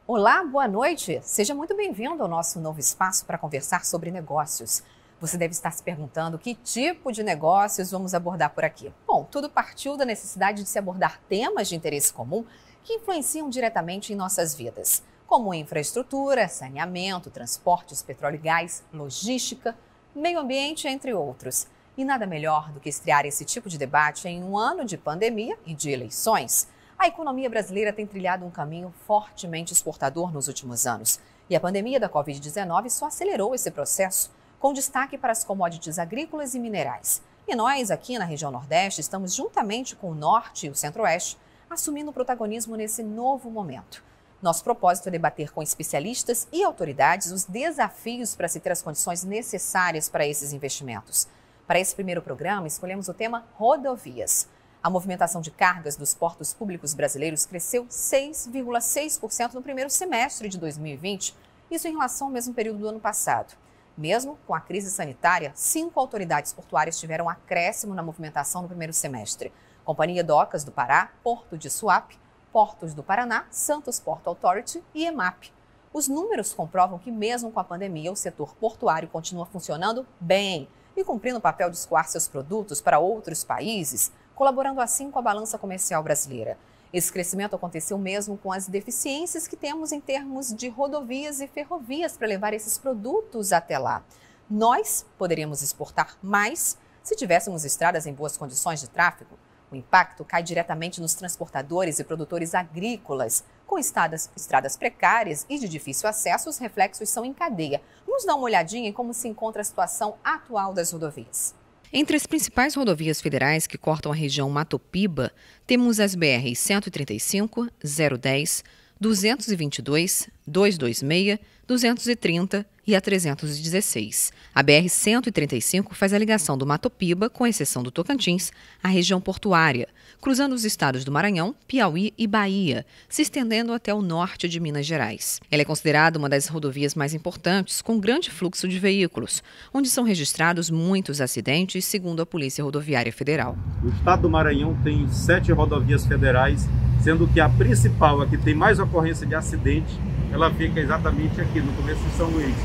Olá, boa noite. Seja muito bem-vindo ao nosso novo espaço para conversar sobre negócios. Você deve estar se perguntando que tipo de negócios vamos abordar por aqui. Bom, tudo partiu da necessidade de se abordar temas de interesse comum que influenciam diretamente em nossas vidas, como infraestrutura, saneamento, transportes, petróleo e gás, logística, meio ambiente, entre outros. E nada melhor do que estrear esse tipo de debate em um ano de pandemia e de eleições. A economia brasileira tem trilhado um caminho fortemente exportador nos últimos anos. E a pandemia da Covid-19 só acelerou esse processo, com destaque para as commodities agrícolas e minerais. E nós, aqui na região Nordeste, estamos juntamente com o Norte e o Centro-Oeste, assumindo o protagonismo nesse novo momento. Nosso propósito é debater com especialistas e autoridades os desafios para se ter as condições necessárias para esses investimentos. Para esse primeiro programa, escolhemos o tema rodovias. A movimentação de cargas dos portos públicos brasileiros cresceu 6,6% no primeiro semestre de 2020, isso em relação ao mesmo período do ano passado. Mesmo com a crise sanitária, 5 autoridades portuárias tiveram acréscimo na movimentação no primeiro semestre. Companhia Docas do Pará, Porto de Suape, Portos do Paraná, Santos Port Authority e EMAP. Os números comprovam que mesmo com a pandemia, o setor portuário continua funcionando bem e cumprindo o papel de escoar seus produtos para outros países, colaborando assim com a balança comercial brasileira. Esse crescimento aconteceu mesmo com as deficiências que temos em termos de rodovias e ferrovias para levar esses produtos até lá. Nós poderíamos exportar mais se tivéssemos estradas em boas condições de tráfego. O impacto cai diretamente nos transportadores e produtores agrícolas. Com estradas precárias e de difícil acesso, os reflexos são em cadeia. Vamos dar uma olhadinha em como se encontra a situação atual das rodovias. Entre as principais rodovias federais que cortam a região Matopiba, temos as BR-135, 010, 222, 226, 230 e a 316. A BR-135 faz a ligação do Matopiba, com exceção do Tocantins, à região portuária, cruzando os estados do Maranhão, Piauí e Bahia, se estendendo até o norte de Minas Gerais. Ela é considerada uma das rodovias mais importantes, com grande fluxo de veículos, onde são registrados muitos acidentes, segundo a Polícia Rodoviária Federal. O estado do Maranhão tem 7 rodovias federais, sendo que a principal, a que tem mais ocorrência de acidente, ela fica exatamente aqui no começo de São Luís,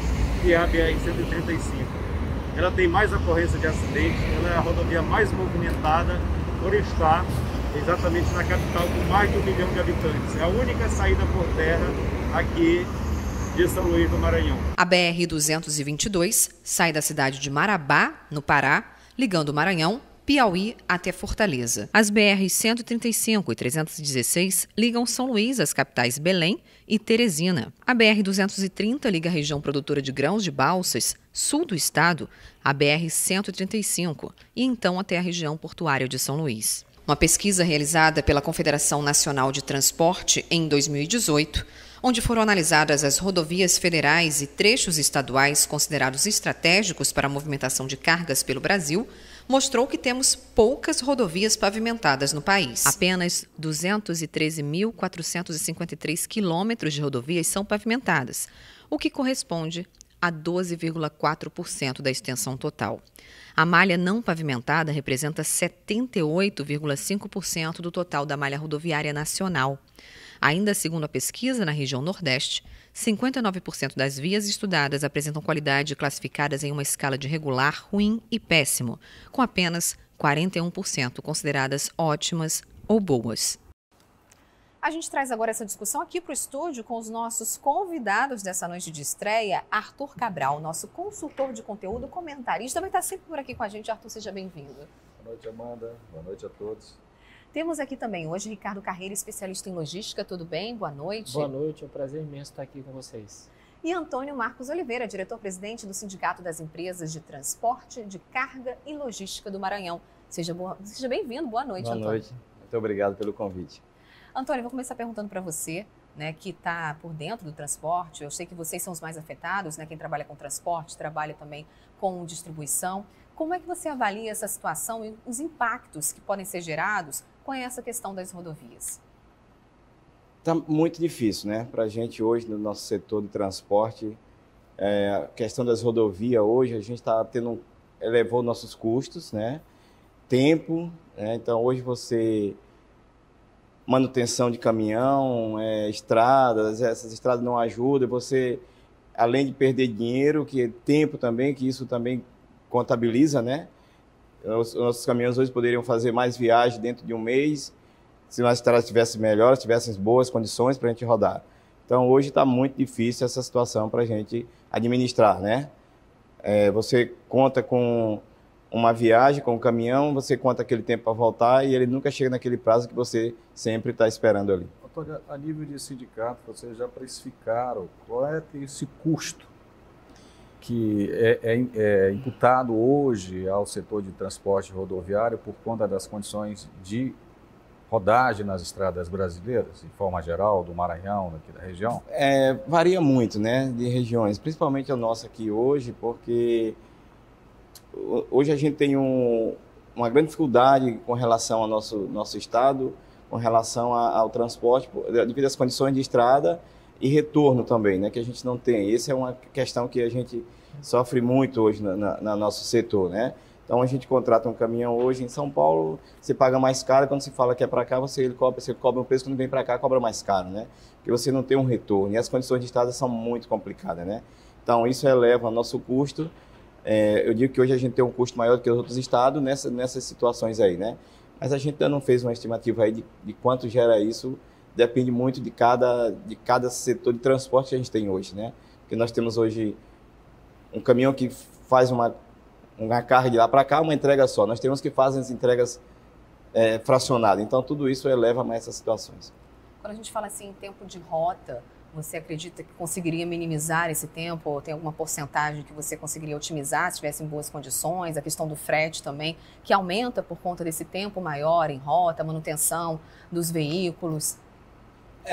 que é a BR-135. Ela tem mais ocorrência de acidente, ela é a rodovia mais movimentada por estar exatamente na capital com mais de 1 milhão de habitantes. É a única saída por terra aqui de São Luís do Maranhão. A BR-222 sai da cidade de Marabá, no Pará, ligando o Maranhão, Piauí até Fortaleza. As BR-135 e 316 ligam São Luís às capitais Belém e Teresina. A BR-230 liga a região produtora de grãos de Balsas, sul do estado, à BR-135 e então até a região portuária de São Luís. Uma pesquisa realizada pela Confederação Nacional de Transporte em 2018, onde foram analisadas as rodovias federais e trechos estaduais considerados estratégicos para a movimentação de cargas pelo Brasil, mostrou que temos poucas rodovias pavimentadas no país. Apenas 213.453 quilômetros de rodovias são pavimentadas, o que corresponde a 12,4% da extensão total. A malha não pavimentada representa 78,5% do total da malha rodoviária nacional. Ainda segundo a pesquisa, na região Nordeste, 59% das vias estudadas apresentam qualidade classificadas em uma escala de regular, ruim e péssimo, com apenas 41% consideradas ótimas ou boas. A gente traz agora essa discussão aqui para o estúdio com os nossos convidados dessa noite de estreia. Arthur Cabral, nosso consultor de conteúdo, comentarista, vai estar sempre por aqui com a gente. Arthur, seja bem-vindo. Boa noite, Amanda. Boa noite a todos. Temos aqui também hoje Ricardo Carreira, especialista em logística. Tudo bem? Boa noite. Boa noite, é um prazer imenso estar aqui com vocês. E Antônio Marcos Oliveira, diretor-presidente do Sindicato das Empresas de Transporte, de Carga e Logística do Maranhão. Seja bem-vindo. Boa noite, Antônio. Boa noite. Muito obrigado pelo convite. Antônio, vou começar perguntando para você, né, que está por dentro do transporte. Eu sei que vocês são os mais afetados, né? Quem trabalha com transporte, trabalha também com distribuição. Como é que você avalia essa situação e os impactos que podem ser gerados com essa questão das rodovias? Está muito difícil, né? Para a gente hoje, no nosso setor de transporte, a questão das rodovias hoje, a gente está elevou nossos custos, né? Tempo, né? Então hoje manutenção de caminhão, estradas, essas estradas não ajudam, você, além de perder dinheiro, que é tempo também, que isso também contabiliza, né? Os nossos caminhões hoje poderiam fazer mais viagens dentro de um mês, se as estradas estivessem melhores, tivessem boas condições para a gente rodar. Então, hoje está muito difícil essa situação para a gente administrar, né? Você conta com uma viagem, com um caminhão, você conta aquele tempo para voltar e ele nunca chega naquele prazo que você sempre está esperando ali. Antônio, a nível de sindicato, vocês já precificaram qual é esse custo que é imputado hoje ao setor de transporte rodoviário por conta das condições de rodagem nas estradas brasileiras, de forma geral, do Maranhão, daqui da região? Varia muito, né, de regiões, principalmente a nossa aqui hoje, porque hoje a gente tem uma grande dificuldade com relação ao nosso estado, com relação ao transporte, devido às condições de estrada e retorno também, né, que a gente não tem. Essa é uma questão que a gente sofre muito hoje no nosso setor, né? Então a gente contrata um caminhão hoje em São Paulo, você paga mais caro, quando se fala que é para cá, você cobra um preço, quando vem para cá, cobra mais caro, né? Porque você não tem um retorno e as condições de estrada são muito complicadas, né? Então isso eleva o nosso custo. Eu digo que hoje a gente tem um custo maior do que os outros estados nessas situações aí, né? Mas a gente ainda não fez uma estimativa aí de quanto gera isso, depende muito de cada setor de transporte que a gente tem hoje, né? Porque nós temos hoje um caminhão que faz uma carga de lá para cá, uma entrega só. Nós temos que fazer as entregas fracionadas. Então, tudo isso eleva mais essas situações. Quando a gente fala assim em tempo de rota, você acredita que conseguiria minimizar esse tempo? Ou tem alguma porcentagem que você conseguiria otimizar se tivesse em boas condições? A questão do frete também, que aumenta por conta desse tempo maior em rota, manutenção dos veículos.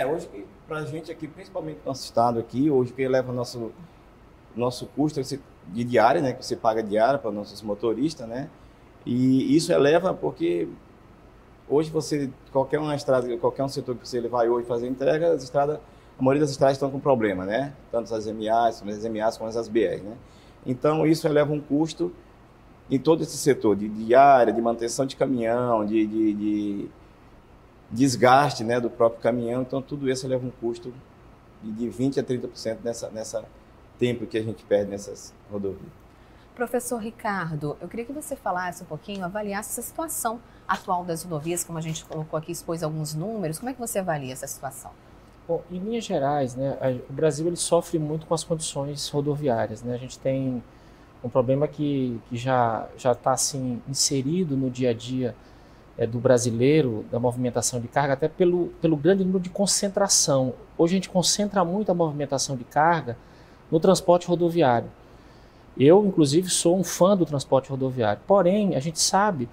Hoje, para a gente aqui, principalmente no nosso estado aqui, hoje que eleva nosso custo de diária, né, que você paga diária para os nossos motoristas, né, e isso eleva porque hoje qualquer um setor que você vai hoje fazer entrega, a maioria das estradas estão com problema, né, tanto as MAs como as BR, né, então isso eleva um custo em todo esse setor de diária, de manutenção de caminhão, de desgaste, né, do próprio caminhão, então tudo isso eleva um custo de 20% a 30% nessa tempo que a gente perde nessas rodovias. Professor Ricardo, eu queria que você falasse um pouquinho, avaliasse essa situação atual das rodovias, como a gente colocou aqui, expôs alguns números. Como é que você avalia essa situação? Bom, em linhas gerais, né, o Brasil ele sofre muito com as condições rodoviárias, né? A gente tem um problema que já está assim, inserido no dia a dia do brasileiro, da movimentação de carga, até pelo grande número de concentração. Hoje a gente concentra muito a movimentação de carga no transporte rodoviário. Eu, inclusive, sou um fã do transporte rodoviário. Porém, a gente sabe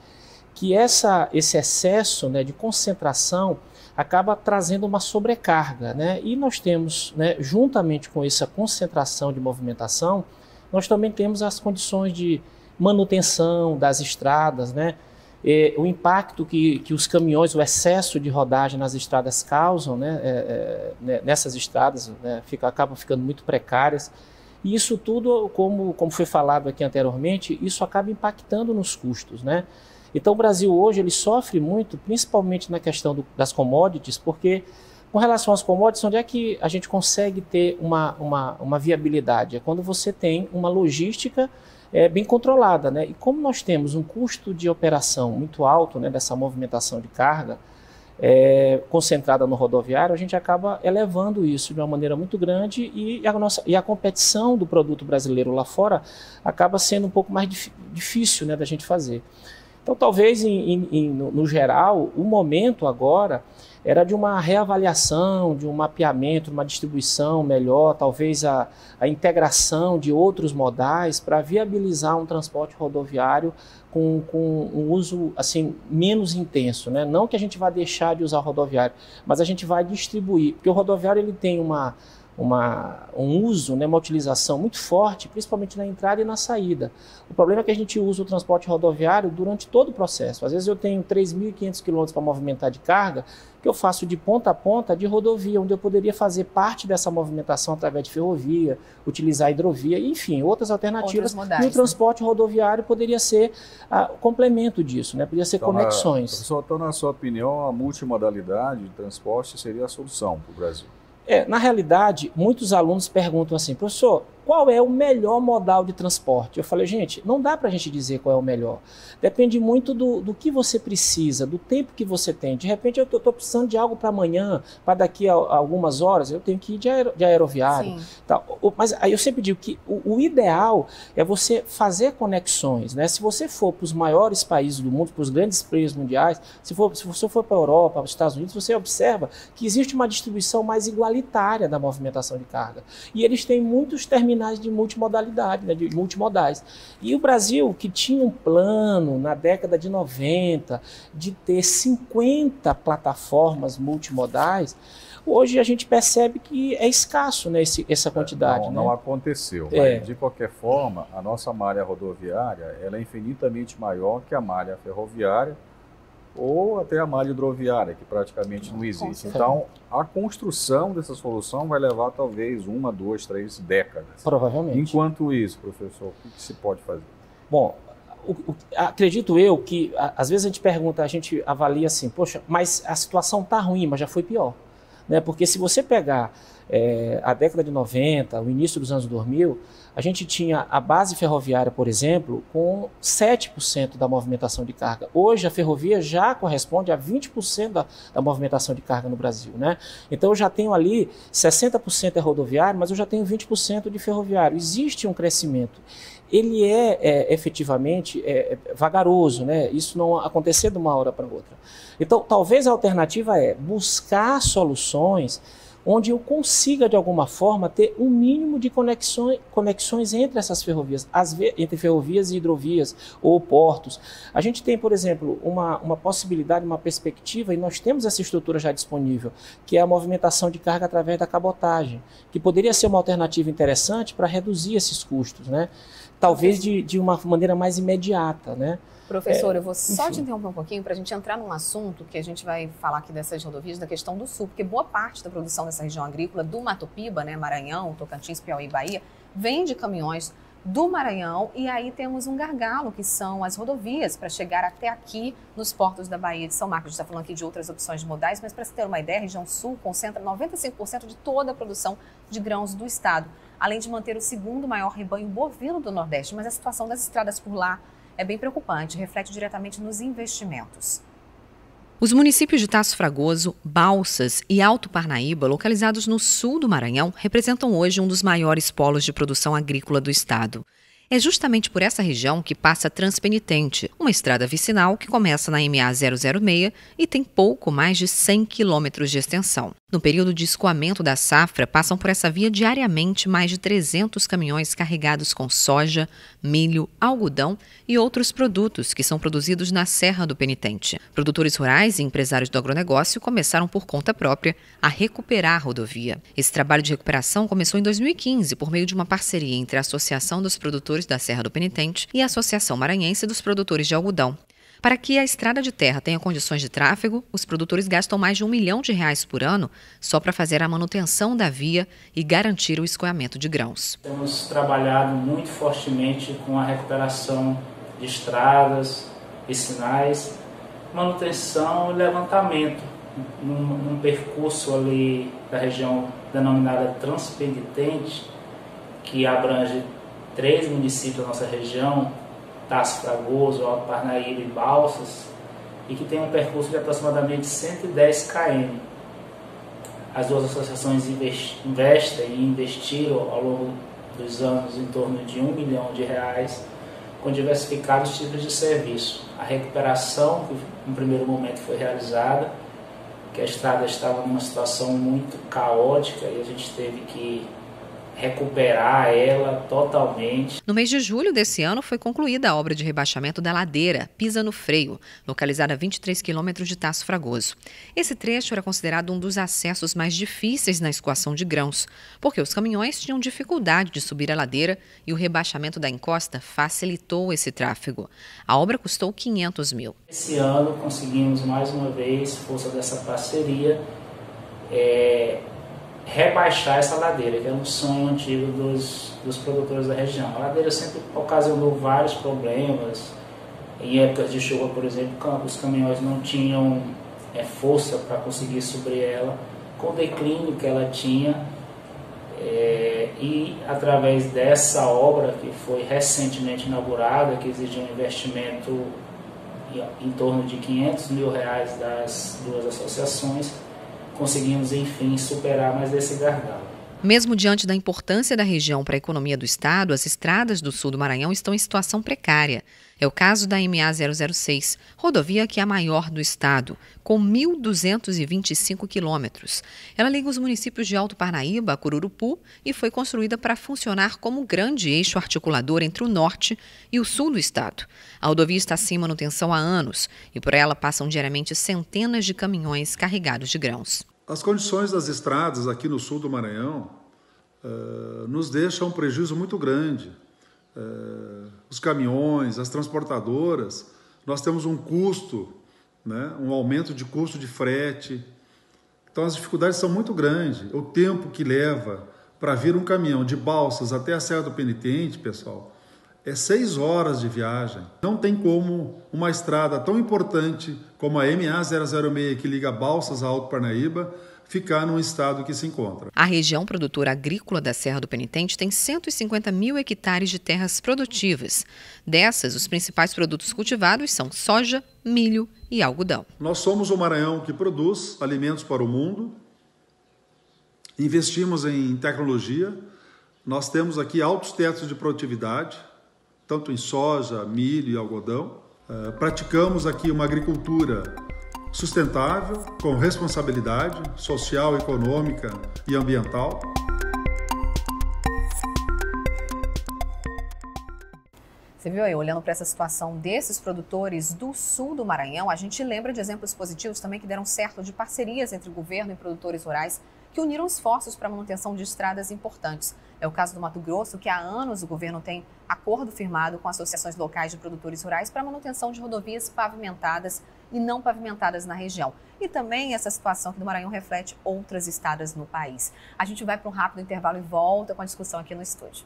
que esse excesso, né, de concentração acaba trazendo uma sobrecarga, né? E nós temos, né, juntamente com essa concentração de movimentação, nós também temos as condições de manutenção das estradas, né? O impacto que os caminhões, o excesso de rodagem nas estradas causam, né, nessas estradas, né, acabam ficando muito precárias. E isso tudo, como foi falado aqui anteriormente, isso acaba impactando nos custos, né? Então o Brasil hoje ele sofre muito, principalmente na questão das commodities, porque com relação às commodities, onde é que a gente consegue ter uma viabilidade? É quando você tem uma logística bem controlada, né? E como nós temos um custo de operação muito alto, né, dessa movimentação de carga concentrada no rodoviário, a gente acaba elevando isso de uma maneira muito grande e a competição do produto brasileiro lá fora acaba sendo um pouco mais difícil, né, da gente fazer. Então, talvez, no geral, o momento agora era de uma reavaliação, de um mapeamento, uma distribuição melhor, talvez a integração de outros modais para viabilizar um transporte rodoviário com um uso assim, menos intenso, né? Não que a gente vá deixar de usar o rodoviário, mas a gente vai distribuir, porque o rodoviário ele tem uma um uso, né, uma utilização muito forte, principalmente na entrada e na saída. O problema é que a gente usa o transporte rodoviário durante todo o processo. Às vezes eu tenho 3.500 quilômetros para movimentar de carga, que eu faço de ponta a ponta de rodovia, onde eu poderia fazer parte dessa movimentação através de ferrovia, utilizar a hidrovia, enfim, outras alternativas. Modais, e o transporte rodoviário poderia ser complemento disso, né? Poderia ser então, conexões. Professor, então, na sua opinião, a multimodalidade de transporte seria a solução para o Brasil? Na realidade, muitos alunos perguntam assim, professor, qual é o melhor modal de transporte? Eu falei, gente, não dá para a gente dizer qual é o melhor. Depende muito do que você precisa, do tempo que você tem. De repente, eu estou precisando de algo para amanhã, para daqui a algumas horas, eu tenho que ir de aeroviário. Tá. Mas aí eu sempre digo que o ideal é você fazer conexões, né? Se você for para os maiores países do mundo, para os grandes players mundiais, se você for para a Europa, para os Estados Unidos, você observa que existe uma distribuição mais igualitária da movimentação de carga. E eles têm muitos terminais de multimodalidade, né, de multimodais. E o Brasil, que tinha um plano na década de 90 de ter 50 plataformas multimodais, hoje a gente percebe que é escasso, né, essa quantidade. Não aconteceu, mas de qualquer forma, a nossa malha rodoviária ela é infinitamente maior que a malha ferroviária ou até a malha hidroviária, que praticamente não existe. Então, a construção dessa solução vai levar talvez 1, 2, 3 décadas. Provavelmente. Enquanto isso, professor, o que se pode fazer? Bom, acredito eu que, às vezes a gente pergunta, a gente avalia assim, poxa, mas a situação está ruim, mas já foi pior. Né? Porque se você pegar a década de 90, o início dos anos 2000, a gente tinha a base ferroviária, por exemplo, com 7% da movimentação de carga. Hoje a ferrovia já corresponde a 20% da movimentação de carga no Brasil. Né? Então eu já tenho ali 60% é rodoviário, mas eu já tenho 20% de ferroviário. Existe um crescimento. Ele efetivamente vagaroso, né? Isso não acontecer de uma hora para outra. Então talvez a alternativa é buscar soluções onde eu consiga, de alguma forma, ter um mínimo de conexões entre essas ferrovias, entre ferrovias e hidrovias ou portos. A gente tem, por exemplo, uma possibilidade, uma perspectiva, e nós temos essa estrutura já disponível, que é a movimentação de carga através da cabotagem, que poderia ser uma alternativa interessante para reduzir esses custos, né? Talvez de uma maneira mais imediata, né? Professor, eu vou só te interromper um pouquinho para a gente entrar num assunto que a gente vai falar aqui dessas rodovias, da questão do sul, porque boa parte da produção dessa região agrícola do Mato Piba, né, Maranhão, Tocantins, Piauí e Bahia, vem de caminhões do Maranhão, e aí temos um gargalo, que são as rodovias para chegar até aqui nos portos da Baía de São Marcos. A gente está falando aqui de outras opções de modais, mas para você ter uma ideia, a região sul concentra 95% de toda a produção de grãos do estado, além de manter o segundo maior rebanho bovino do Nordeste. Mas a situação das estradas por lá é bem preocupante, reflete diretamente nos investimentos. Os municípios de Tasso Fragoso, Balsas e Alto Parnaíba, localizados no sul do Maranhão, representam hoje um dos maiores polos de produção agrícola do estado. É justamente por essa região que passa a Transpenitente, uma estrada vicinal que começa na MA 006 e tem pouco mais de 100 quilômetros de extensão. No período de escoamento da safra, passam por essa via diariamente mais de 300 caminhões carregados com soja, milho, algodão e outros produtos que são produzidos na Serra do Penitente. Produtores rurais e empresários do agronegócio começaram por conta própria a recuperar a rodovia. Esse trabalho de recuperação começou em 2015 por meio de uma parceria entre a Associação dos Produtores da Serra do Penitente e a Associação Maranhense dos Produtores de Algodão. Para que a estrada de terra tenha condições de tráfego, os produtores gastam mais de R$1 milhão por ano só para fazer a manutenção da via e garantir o escoamento de grãos. Temos trabalhado muito fortemente com a recuperação de estradas, vicinais, manutenção e levantamento num percurso ali da região denominada Transpenitente, que abrange 3 municípios da nossa região, Tasso Fragoso, Alto Parnaíba e Balsas, e que tem um percurso de aproximadamente 110 km. As duas associações investem e investiram ao longo dos anos em torno de R$1 milhão com diversificados tipos de serviço. A recuperação, que no primeiro momento foi realizada, que a estrada estava numa situação muito caótica e a gente teve que recuperar ela totalmente. No mês de julho desse ano foi concluída a obra de rebaixamento da ladeira Pisa no Freio, localizada a 23 quilômetros de Tasso Fragoso. Esse trecho era considerado um dos acessos mais difíceis na escoação de grãos, porque os caminhões tinham dificuldade de subir a ladeira e o rebaixamento da encosta facilitou esse tráfego. A obra custou 500 mil. Esse ano conseguimos mais uma vez, força dessa parceria, rebaixar essa ladeira, que é um sonho antigo dos produtores da região. A ladeira sempre ocasionou vários problemas. Em épocas de chuva, por exemplo, os caminhões não tinham força para conseguir subir ela, com o declínio que ela tinha. E através dessa obra, que foi recentemente inaugurada, que exigiu um investimento em torno de 500 mil reais das duas associações, conseguimos, enfim, superar mais esse gargalo. Mesmo diante da importância da região para a economia do estado, as estradas do sul do Maranhão estão em situação precária. É o caso da MA 006, rodovia que é a maior do estado, com 1.225 quilômetros. Ela liga os municípios de Alto Parnaíba a Cururupu e foi construída para funcionar como grande eixo articulador entre o norte e o sul do estado. A rodovia está sem manutenção há anos e por ela passam diariamente centenas de caminhões carregados de grãos. As condições das estradas aqui no sul do Maranhão nos deixam um prejuízo muito grande. Os caminhões, as transportadoras, nós temos um custo, né, um aumento de custo de frete. Então as dificuldades são muito grandes. O tempo que leva para vir um caminhão de Balsas até a Serra do Penitente, pessoal, é 6 horas de viagem. Não tem como uma estrada tão importante como a MA 006, que liga Balsas a Alto Parnaíba, ficar num estado que se encontra. A região produtora agrícola da Serra do Penitente tem 150 mil hectares de terras produtivas. Dessas, os principais produtos cultivados são soja, milho e algodão. Nós somos o Maranhão que produz alimentos para o mundo, investimos em tecnologia, nós temos aqui altos tetos de produtividade, tanto em soja, milho e algodão. Praticamos aqui uma agricultura sustentável, com responsabilidade social, econômica e ambiental. Você viu aí, olhando para essa situação desses produtores do sul do Maranhão, a gente lembra de exemplos positivos também que deram certo de parcerias entre governo e produtores rurais que uniram esforços para a manutenção de estradas importantes. É o caso do Mato Grosso, que há anos o governo tem acordo firmado com associações locais de produtores rurais para a manutenção de rodovias pavimentadas e não pavimentadas na região. E também essa situação aqui do Maranhão reflete outras estradas no país. A gente vai para um rápido intervalo e volta com a discussão aqui no estúdio.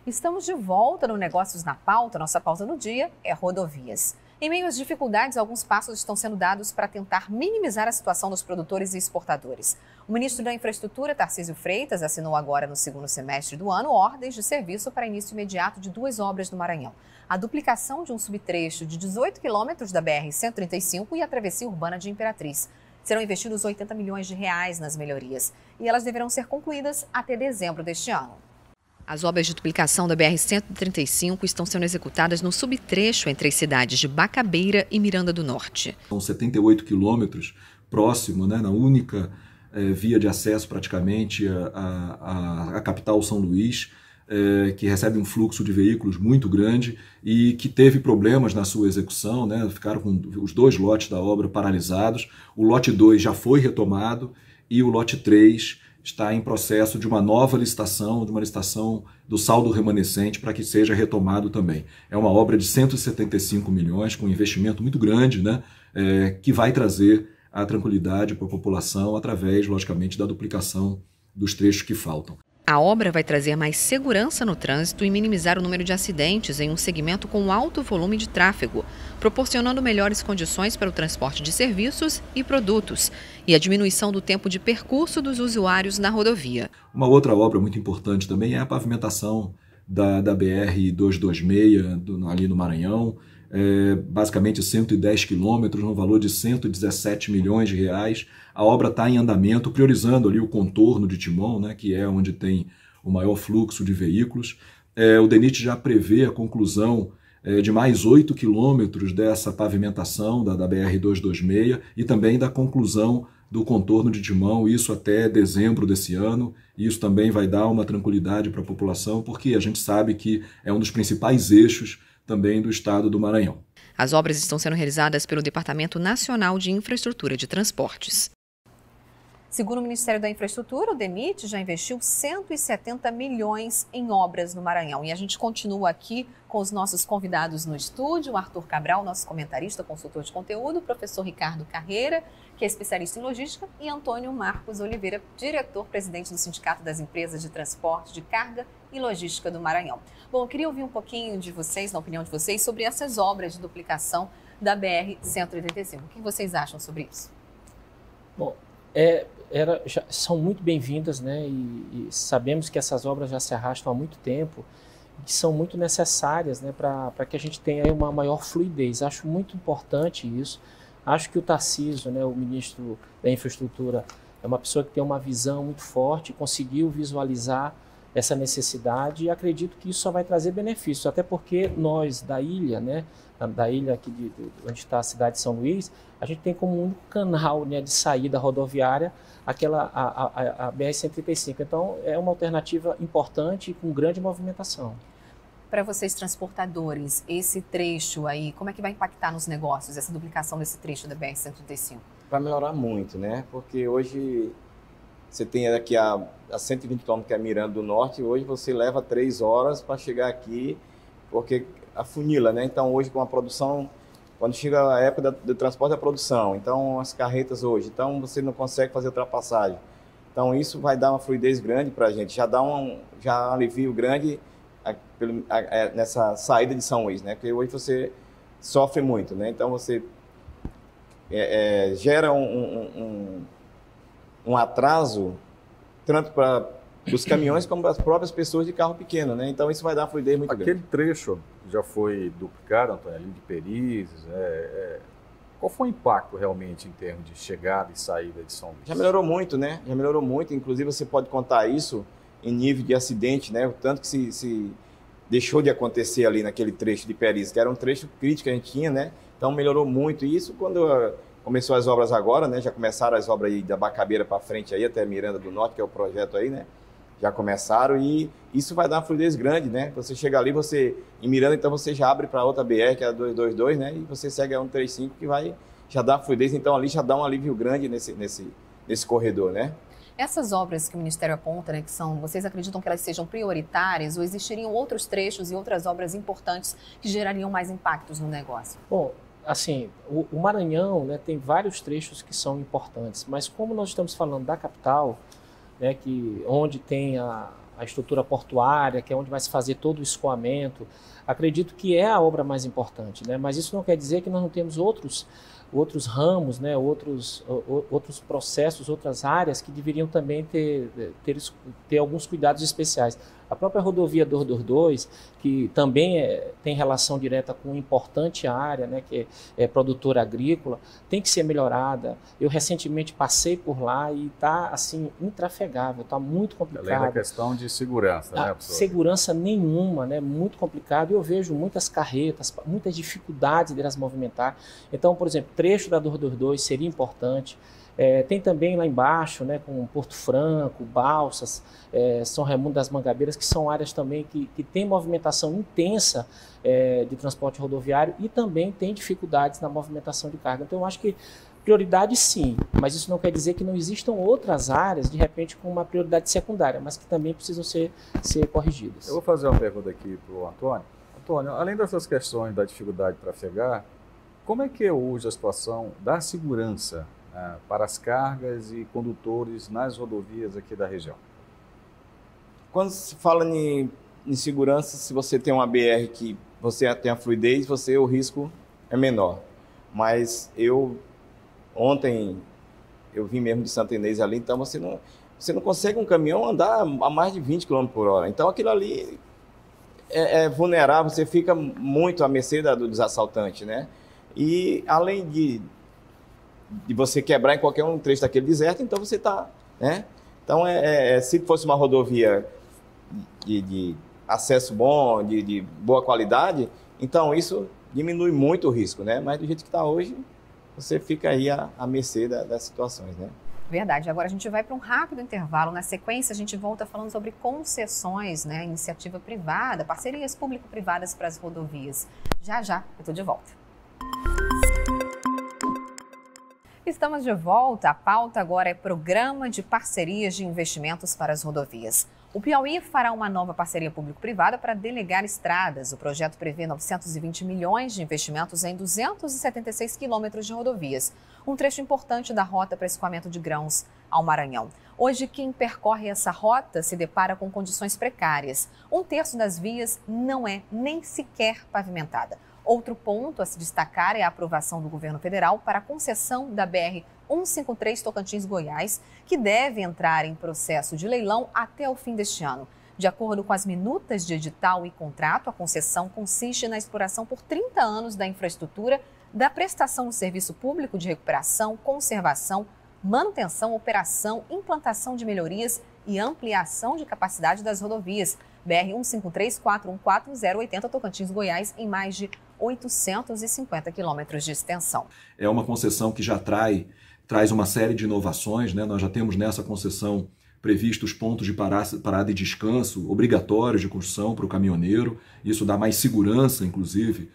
Estamos de volta no Negócios na Pauta. Nossa pauta no dia é rodovias. Em meio às dificuldades, alguns passos estão sendo dados para tentar minimizar a situação dos produtores e exportadores. O ministro da Infraestrutura, Tarcísio Freitas, assinou agora no segundo semestre do ano ordens de serviço para início imediato de 2 obras no Maranhão. A duplicação de um subtrecho de 18 quilômetros da BR-135 e a travessia urbana de Imperatriz. Serão investidos 80 milhões de reais nas melhorias e elas deverão ser concluídas até dezembro deste ano. As obras de duplicação da BR-135 estão sendo executadas no subtrecho entre as cidades de Bacabeira e Miranda do Norte. São 78 quilômetros próximo, né, na única via de acesso praticamente à capital São Luís, que recebe um fluxo de veículos muito grande e que teve problemas na sua execução, né, ficaram com os 2 lotes da obra paralisados. O lote 2 já foi retomado e o lote 3 está em processo de uma nova licitação, de uma licitação do saldo remanescente para que seja retomado também. É uma obra de 175 milhões, com um investimento muito grande, né, que vai trazer a tranquilidade para a população através, logicamente, da duplicação dos trechos que faltam. A obra vai trazer mais segurança no trânsito e minimizar o número de acidentes em um segmento com alto volume de tráfego, proporcionando melhores condições para o transporte de serviços e produtos e a diminuição do tempo de percurso dos usuários na rodovia. Uma outra obra muito importante também é a pavimentação da BR-226 ali no Maranhão, basicamente 110 quilômetros, no valor de 117 milhões de reais. A obra está em andamento, priorizando ali o contorno de Timon, né, que é onde tem o maior fluxo de veículos. O DENIT já prevê a conclusão de mais 8 quilômetros dessa pavimentação da BR-226 e também da conclusão do contorno de Timão, isso até dezembro desse ano. Isso também vai dar uma tranquilidade para a população, porque a gente sabe que é um dos principais eixos também do estado do Maranhão. As obras estão sendo realizadas pelo Departamento Nacional de Infraestrutura de Transportes. Segundo o Ministério da Infraestrutura, o DENIT já investiu 170 milhões em obras no Maranhão. E a gente continua aqui com os nossos convidados no estúdio, o Arthur Cabral, nosso comentarista, consultor de conteúdo, o professor Ricardo Carreira, que é especialista em logística, e Antônio Marcos Oliveira, diretor-presidente do Sindicato das Empresas de Transporte de Carga e Logística do Maranhão. Bom, eu queria ouvir um pouquinho de vocês, na opinião de vocês, sobre essas obras de duplicação da BR-185. O que vocês acham sobre isso? Bom, são muito bem-vindas, né? E sabemos que essas obras já se arrastam há muito tempo e que são muito necessárias, né, para que a gente tenha aí uma maior fluidez. Acho muito importante isso. Acho que o Tarcísio, né, o ministro da Infraestrutura, é uma pessoa que tem uma visão muito forte, conseguiu visualizar essa necessidade e acredito que isso só vai trazer benefícios, até porque nós da ilha, né, da ilha aqui onde está a cidade de São Luís, a gente tem como único canal, né, de saída rodoviária a BR-135. Então é uma alternativa importante e com grande movimentação. Para vocês transportadores, esse trecho aí, como é que vai impactar nos negócios, essa duplicação desse trecho da BR-135? Vai melhorar muito, né? Porque hoje você tem aqui a 120 km que é Miranda do Norte, hoje você leva 3 horas para chegar aqui, porque afunila, né? Então hoje com a produção, quando chega a época do transporte da produção, então as carretas hoje, então você não consegue fazer ultrapassagem. Então isso vai dar uma fluidez grande para a gente, já dá um alívio grande nessa saída de São Luís, né? Porque hoje você sofre muito, né? Então você gera um atraso tanto para os caminhões como para as próprias pessoas de carro pequeno, né? Então isso vai dar uma fluidez muito grande. Aquele trecho já foi duplicado, Antônio, ali de Perizes. Qual foi o impacto realmente em termos de chegada e saída de São Luís? Já melhorou muito, né? Já melhorou muito. Inclusive você pode contar isso em nível de acidente, né? O tanto que se deixou de acontecer ali naquele trecho de Perizes, que era um trecho crítico que a gente tinha, né? Então melhorou muito. E isso quando começou as obras agora, né? Já começaram as obras aí da Bacabeira para frente aí até Miranda do Norte, que é o projeto aí, né? Já começaram e isso vai dar uma fluidez grande, né? Você chega ali, em Miranda, então você já abre para outra BR, que é a 222, né? E você segue a 135, que vai já dar fluidez, então ali já dá um alívio grande nesse corredor, né? Essas obras que o Ministério aponta, né, vocês acreditam que elas sejam prioritárias ou existiriam outros trechos e outras obras importantes que gerariam mais impactos no negócio? Bom, assim, o Maranhão, né, tem vários trechos que são importantes, mas como nós estamos falando da capital, né, onde tem a estrutura portuária, que é onde vai se fazer todo o escoamento, acredito que é a obra mais importante, né? Mas isso não quer dizer que nós não temos outros ramos, né, outros processos, outras áreas que deveriam também ter alguns cuidados especiais. A própria rodovia 222, que também tem relação direta com uma importante área, né, que é produtora agrícola, tem que ser melhorada. Eu recentemente passei por lá e está assim, intrafegável, está muito complicado. Além da questão de segurança, né, professor? Segurança nenhuma, né, muito complicado. Eu vejo muitas carretas, muitas dificuldades delas movimentar. Então, por exemplo, trecho da 222 seria importante. Tem também lá embaixo, né, com Porto Franco, Balsas, São Raimundo das Mangabeiras, que são áreas também que têm movimentação intensa de transporte rodoviário e também tem dificuldades na movimentação de carga. Então eu acho que prioridade sim, mas isso não quer dizer que não existam outras áreas, de repente, com uma prioridade secundária, mas que também precisam ser corrigidas. Eu vou fazer uma pergunta aqui para o Antônio. Antônio, além dessas questões da dificuldade de trafegar, como é que é hoje a situação da segurança para as cargas e condutores nas rodovias aqui da região? Quando se fala em segurança, se você tem uma BR que você tem a fluidez, o risco é menor. Mas ontem eu vim mesmo de Santa Inês ali, então você não consegue um caminhão andar a mais de 20 km por hora. Então aquilo ali é vulnerável, você fica muito à mercê dos assaltantes, né? E além de você quebrar em qualquer um trecho daquele deserto, então você está, né? Então, se fosse uma rodovia de acesso bom, de boa qualidade, então isso diminui muito o risco, né? Mas do jeito que está hoje, você fica aí à mercê das situações, né? Verdade. Agora a gente vai para um rápido intervalo. Na sequência, a gente volta falando sobre concessões, né? Iniciativa privada, parcerias público-privadas para as rodovias. Já, eu estou de volta. Estamos de volta. A pauta agora é Programa de Parcerias de Investimentos para as Rodovias. O Piauí fará uma nova parceria público-privada para delegar estradas. O projeto prevê 920 milhões de investimentos em 276 quilômetros de rodovias, um trecho importante da rota para escoamento de grãos ao Maranhão. Hoje, quem percorre essa rota se depara com condições precárias. Um terço das vias não é nem sequer pavimentada. Outro ponto a se destacar é a aprovação do governo federal para a concessão da BR-153 Tocantins-Goiás, que deve entrar em processo de leilão até o fim deste ano. De acordo com as minutas de edital e contrato, a concessão consiste na exploração por 30 anos da infraestrutura, da prestação do serviço público de recuperação, conservação, manutenção, operação, implantação de melhorias e ampliação de capacidade das rodovias. BR-153-414-080 Tocantins-Goiás, em mais de 850 quilômetros de extensão. É uma concessão que já traz uma série de inovações, né? Nós já temos nessa concessão previstos pontos de parada e descanso obrigatórios de construção para o caminhoneiro. Isso dá mais segurança, inclusive,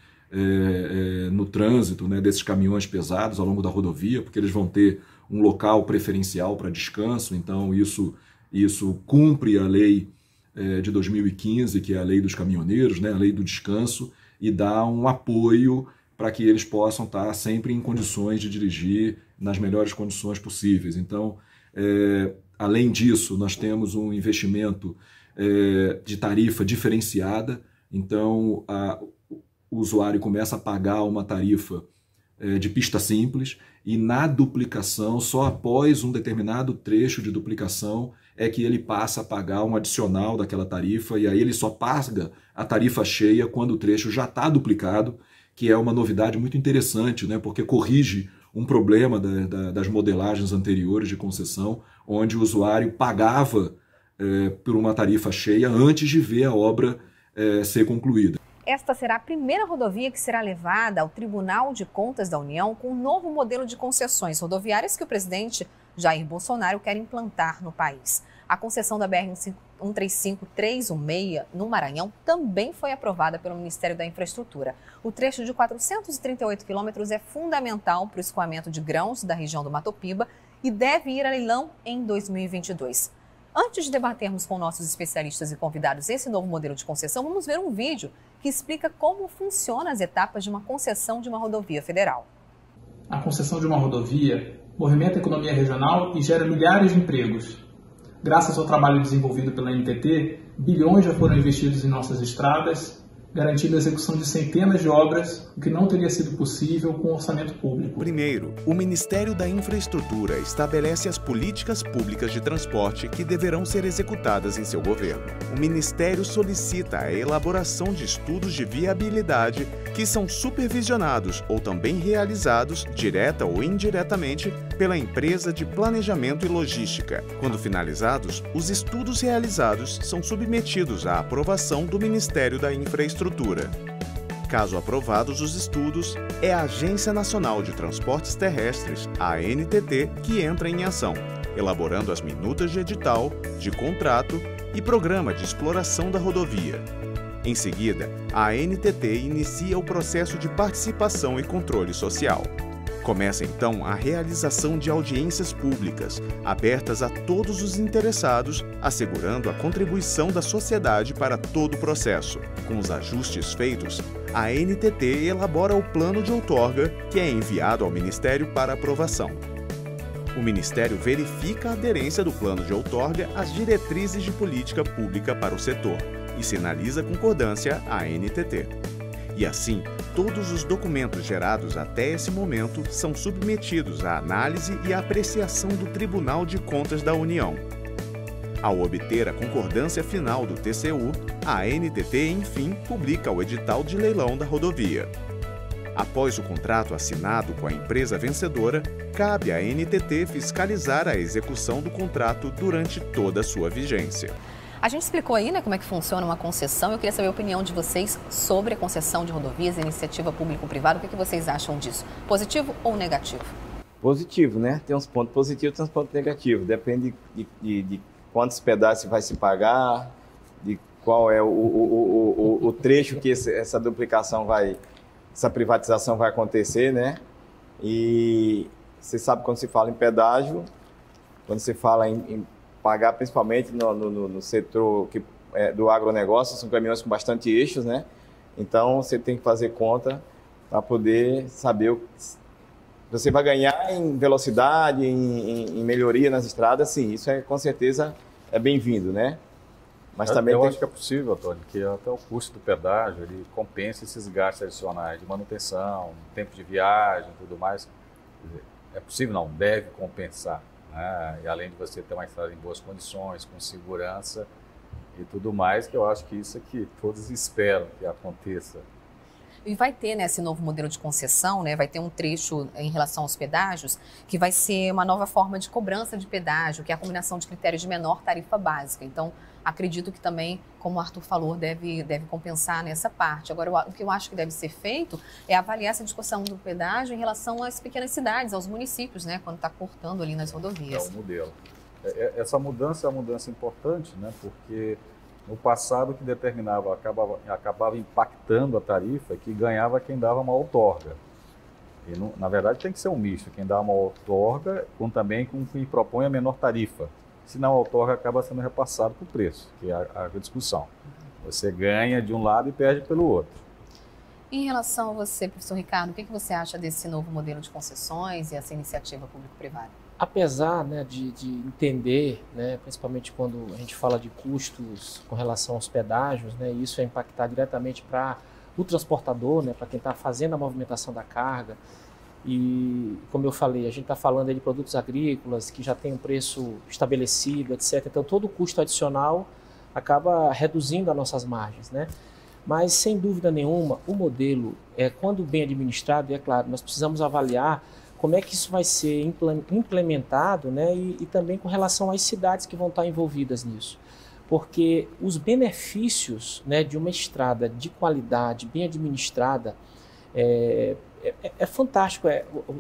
no trânsito, né, desses caminhões pesados ao longo da rodovia, porque eles vão ter um local preferencial para descanso. Então isso cumpre a lei de 2015, que é a lei dos caminhoneiros, né, a lei do descanso, e dá um apoio para que eles possam estar sempre em condições de dirigir nas melhores condições possíveis. Então, além disso, nós temos um investimento de tarifa diferenciada. Então, o usuário começa a pagar uma tarifa de pista simples, e na duplicação, só após um determinado trecho de duplicação, é que ele passa a pagar um adicional daquela tarifa, e aí ele só paga a tarifa cheia quando o trecho já está duplicado, que é uma novidade muito interessante, né? Porque corrige um problema das modelagens anteriores de concessão, onde o usuário pagava por uma tarifa cheia antes de ver a obra ser concluída. Esta será a primeira rodovia que será levada ao Tribunal de Contas da União com o novo modelo de concessões rodoviárias que o presidente Jair Bolsonaro quer implantar no país. A concessão da BR-135-316 no Maranhão também foi aprovada pelo Ministério da Infraestrutura. O trecho de 438 quilômetros é fundamental para o escoamento de grãos da região do Mato Piba e deve ir a leilão em 2022. Antes de debatermos com nossos especialistas e convidados esse novo modelo de concessão, vamos ver um vídeo que explica como funcionam as etapas de uma concessão de uma rodovia federal. A concessão de uma rodovia movimenta a economia regional e gera milhares de empregos. Graças ao trabalho desenvolvido pela NTT, bilhões já foram investidos em nossas estradas, garantindo a execução de centenas de obras, o que não teria sido possível com o orçamento público. Primeiro, o Ministério da Infraestrutura estabelece as políticas públicas de transporte que deverão ser executadas em seu governo. O Ministério solicita a elaboração de estudos de viabilidade que são supervisionados ou também realizados, direta ou indiretamente, pela empresa de planejamento e logística. Quando finalizados, os estudos realizados são submetidos à aprovação do Ministério da Infraestrutura. Caso aprovados os estudos, é a Agência Nacional de Transportes Terrestres, a ANTT, que entra em ação, elaborando as minutas de edital, de contrato e programa de exploração da rodovia. Em seguida, a ANTT inicia o processo de participação e controle social. Começa então a realização de audiências públicas, abertas a todos os interessados, assegurando a contribuição da sociedade para todo o processo. Com os ajustes feitos, a ANTT elabora o plano de outorga, que é enviado ao Ministério para aprovação. O Ministério verifica a aderência do plano de outorga às diretrizes de política pública para o setor e sinaliza concordância à ANTT. E assim, todos os documentos gerados até esse momento são submetidos à análise e à apreciação do Tribunal de Contas da União. Ao obter a concordância final do TCU, a ANTT, enfim, publica o edital de leilão da rodovia. Após o contrato assinado com a empresa vencedora, cabe à ANTT fiscalizar a execução do contrato durante toda a sua vigência. A gente explicou aí, né, como é que funciona uma concessão. Eu queria saber a opinião de vocês sobre a concessão de rodovias, iniciativa público-privada. O que vocês acham disso? Positivo ou negativo? Positivo, né? Tem uns pontos positivos, tem uns pontos negativos. Depende de quantos pedaços vai se pagar, de qual é o trecho que essa duplicação essa privatização vai acontecer, né? E você sabe, quando se fala em pedágio, quando se fala em pagar, principalmente no setor do agronegócio, são caminhões com bastante eixos, né? Então, você tem que fazer conta para poder saber você vai ganhar em velocidade, em melhoria nas estradas, sim, isso com certeza é bem-vindo, né? Mas também eu acho que é possível, Antônio, que até o custo do pedágio ele compensa esses gastos adicionais de manutenção, tempo de viagem e tudo mais. É possível, não, deve compensar, né? E além de você ter uma estrada em boas condições, com segurança e tudo mais, que eu acho que isso é que todos esperam que aconteça. E vai ter, né, esse novo modelo de concessão, né, vai ter um trecho em relação aos pedágios, que vai ser uma nova forma de cobrança de pedágio, que é a combinação de critérios de menor tarifa básica. Então, acredito que também, como o Arthur falou, deve compensar nessa parte. Agora, o que eu acho que deve ser feito é avaliar essa discussão do pedágio em relação às pequenas cidades, aos municípios, né, quando está cortando ali nas rodovias. É o modelo. Essa mudança é uma mudança importante, né, porque no passado, o que determinava, acabava impactando a tarifa, que ganhava quem dava uma outorga. E, na verdade, tem que ser um misto, quem dá uma outorga também com quem propõe a menor tarifa. Senão a outorga acaba sendo repassado para o preço, que é a discussão. Você ganha de um lado e perde pelo outro. Em relação a você, professor Ricardo, o que você acha desse novo modelo de concessões e essa iniciativa público-privada? Apesar, né, de entender, né, principalmente quando a gente fala de custos com relação aos pedágios, né, isso vai impactar diretamente para o transportador, né, para quem está fazendo a movimentação da carga. E, como eu falei, a gente está falando aí de produtos agrícolas que já tem um preço estabelecido, etc. Então, todo o custo adicional acaba reduzindo as nossas margens, né? Mas, sem dúvida nenhuma, o modelo, quando bem administrado, e é claro, nós precisamos avaliar como é que isso vai ser implementado, né? E também com relação às cidades que vão estar envolvidas nisso. Porque os benefícios, né, de uma estrada de qualidade, bem administrada, é fantástico.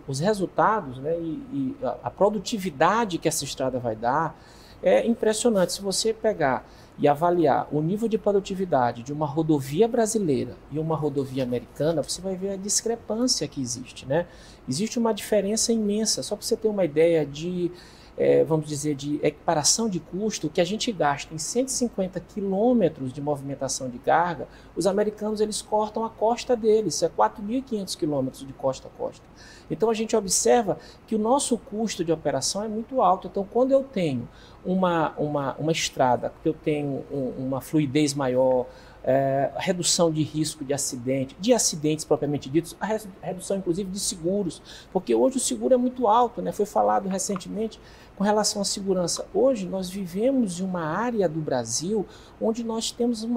Os resultados, né, e a produtividade que essa estrada vai dar é impressionante. Se você pegar e avaliar o nível de produtividade de uma rodovia brasileira e uma rodovia americana, você vai ver a discrepância que existe, né? Existe uma diferença imensa. Só para você ter uma ideia de, vamos dizer, de equiparação de custo, que a gente gasta em 150 quilômetros de movimentação de carga, os americanos eles cortam a costa deles, 4.500 quilômetros de costa a costa. Então a gente observa que o nosso custo de operação é muito alto. Então, quando eu tenho uma estrada, que eu tenho uma fluidez maior, redução de risco de acidentes propriamente ditos, a redução inclusive de seguros, porque hoje o seguro é muito alto, né? Foi falado recentemente com relação à segurança. Hoje nós vivemos em uma área do Brasil onde nós temos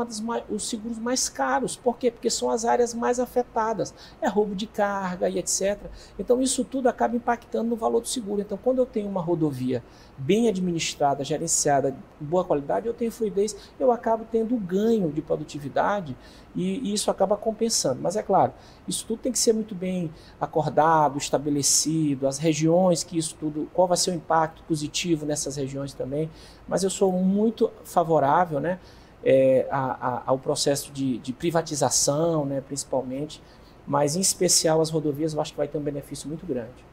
os seguros mais caros. Por quê? Porque são as áreas mais afetadas. É roubo de carga e etc. Então isso tudo acaba impactando no valor do seguro. Então quando eu tenho uma rodovia bem administrada, gerenciada, de boa qualidade, eu tenho fluidez, eu acabo tendo ganho de produtividade e isso acaba compensando. Mas é claro, isso tudo tem que ser muito bem acordado, estabelecido, as regiões que isso tudo, qual vai ser o impacto positivo nessas regiões também. Mas eu sou muito favorável, né, ao processo de privatização, né, principalmente, mas em especial as rodovias eu acho que vai ter um benefício muito grande.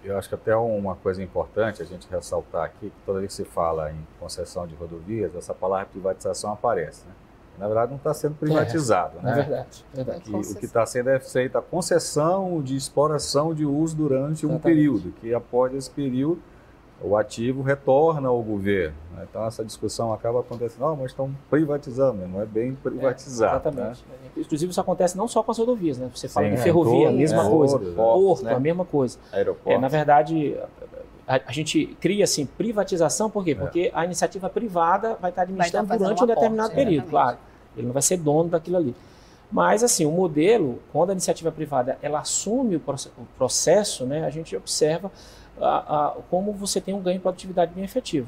Eu acho que até uma coisa importante a gente ressaltar aqui, que toda vez que se fala em concessão de rodovias, essa palavra privatização aparece, né? Na verdade, não está sendo privatizado, né? É verdade. O que está sendo é feita a concessão de exploração de uso durante um período, que após esse período o ativo retorna ao governo, né? Então essa discussão acaba acontecendo, mas estão privatizando, não é bem privatizado. Exatamente. Né? Inclusive isso acontece não só com as rodovias, né? Você fala de ferrovia, a mesma coisa, porto, né? A mesma coisa. Aeroporto. Na verdade, a gente cria assim privatização, por quê? Porque a iniciativa privada vai estar administrando durante um determinado período, claro. Ele não vai ser dono daquilo ali. Mas assim, o modelo, quando a iniciativa privada ela assume o processo, né, a gente observa como você tem um ganho de produtividade bem efetivo.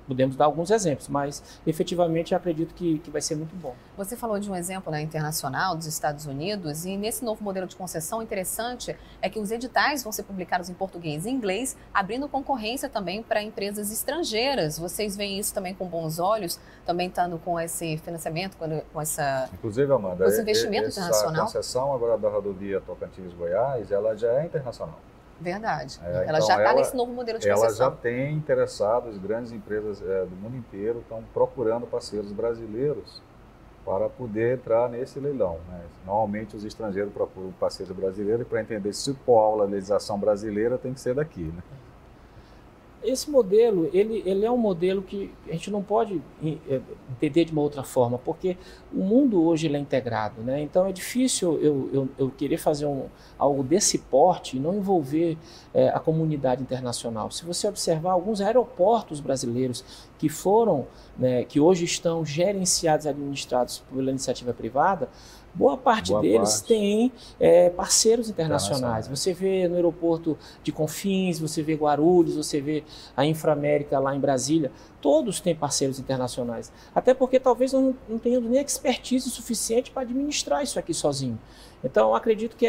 Podemos dar alguns exemplos, mas efetivamente acredito que vai ser muito bom. Você falou de um exemplo, né, internacional dos Estados Unidos, e nesse novo modelo de concessão, interessante é que os editais vão ser publicados em português e inglês, abrindo concorrência também para empresas estrangeiras. Vocês veem isso também com bons olhos, também estando com esse financiamento, com essa... Inclusive, Amanda, esse investimento internacional? A concessão agora da rodovia Tocantins-Goiás, ela já é internacional. Verdade. Ela então já está nesse novo modelo de concessão. Ela já tem interessados, grandes empresas do mundo inteiro estão procurando parceiros brasileiros para poder entrar nesse leilão, né? Normalmente os estrangeiros procuram parceiros brasileiros e para entender se for a legislação brasileira tem que ser daqui, né? Esse modelo, ele é um modelo que a gente não pode entender de uma outra forma, porque o mundo hoje ele é integrado, né? Então é difícil eu querer fazer algo desse porte e não envolver a comunidade internacional. Se você observar alguns aeroportos brasileiros que foram, né, que hoje estão gerenciados e administrados pela iniciativa privada, boa parte deles tem parceiros internacionais. Você vê no aeroporto de Confins, você vê Guarulhos, você vê a Inframérica lá em Brasília, todos têm parceiros internacionais. Até porque talvez não tenhamos nem expertise suficiente para administrar isso aqui sozinho. Então, acredito que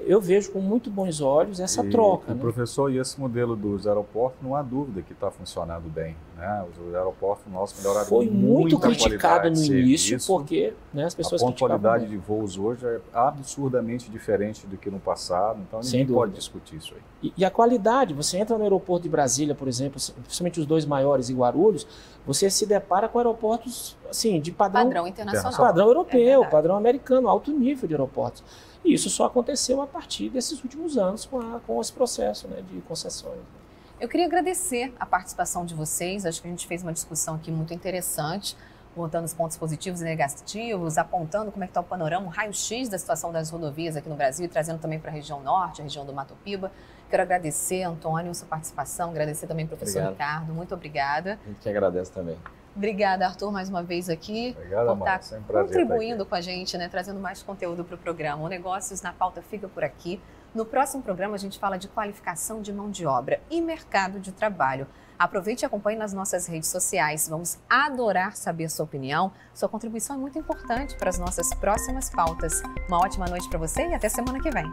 eu vejo com muito bons olhos essa troca. Professor, e esse modelo dos aeroportos, não há dúvida que está funcionando bem, né? Os aeroportos nossos melhoraram muito. Foi muito criticado no início, serviço, porque né, as pessoas criticavam. A pontualidade de voos hoje é absurdamente diferente do que no passado, então ninguém pode discutir isso aí. E a qualidade, você entra no aeroporto de Brasília, por exemplo, principalmente os dois maiores em Guarulhos, você se depara com aeroportos assim, de padrão internacional. Padrão europeu, padrão americano, alto nível de aeroportos. E isso só aconteceu a partir desses últimos anos com esse processo, né, de concessões. Eu queria agradecer a participação de vocês. Acho que a gente fez uma discussão aqui muito interessante, montando os pontos positivos e negativos, apontando como é que está o panorama, um raio-x da situação das rodovias aqui no Brasil, e trazendo também para a região norte, a região do Mato Piba. Quero agradecer, Antônio, a sua participação, agradecer também ao professor Ricardo. Muito obrigada. A gente que agradece também. Obrigada, Arthur, mais uma vez aqui. Obrigado, por estar contribuindo com a gente, né, trazendo mais conteúdo para o programa. O Negócios na Pauta fica por aqui. No próximo programa, a gente fala de qualificação de mão de obra e mercado de trabalho. Aproveite e acompanhe nas nossas redes sociais. Vamos adorar saber a sua opinião. Sua contribuição é muito importante para as nossas próximas pautas. Uma ótima noite para você e até semana que vem.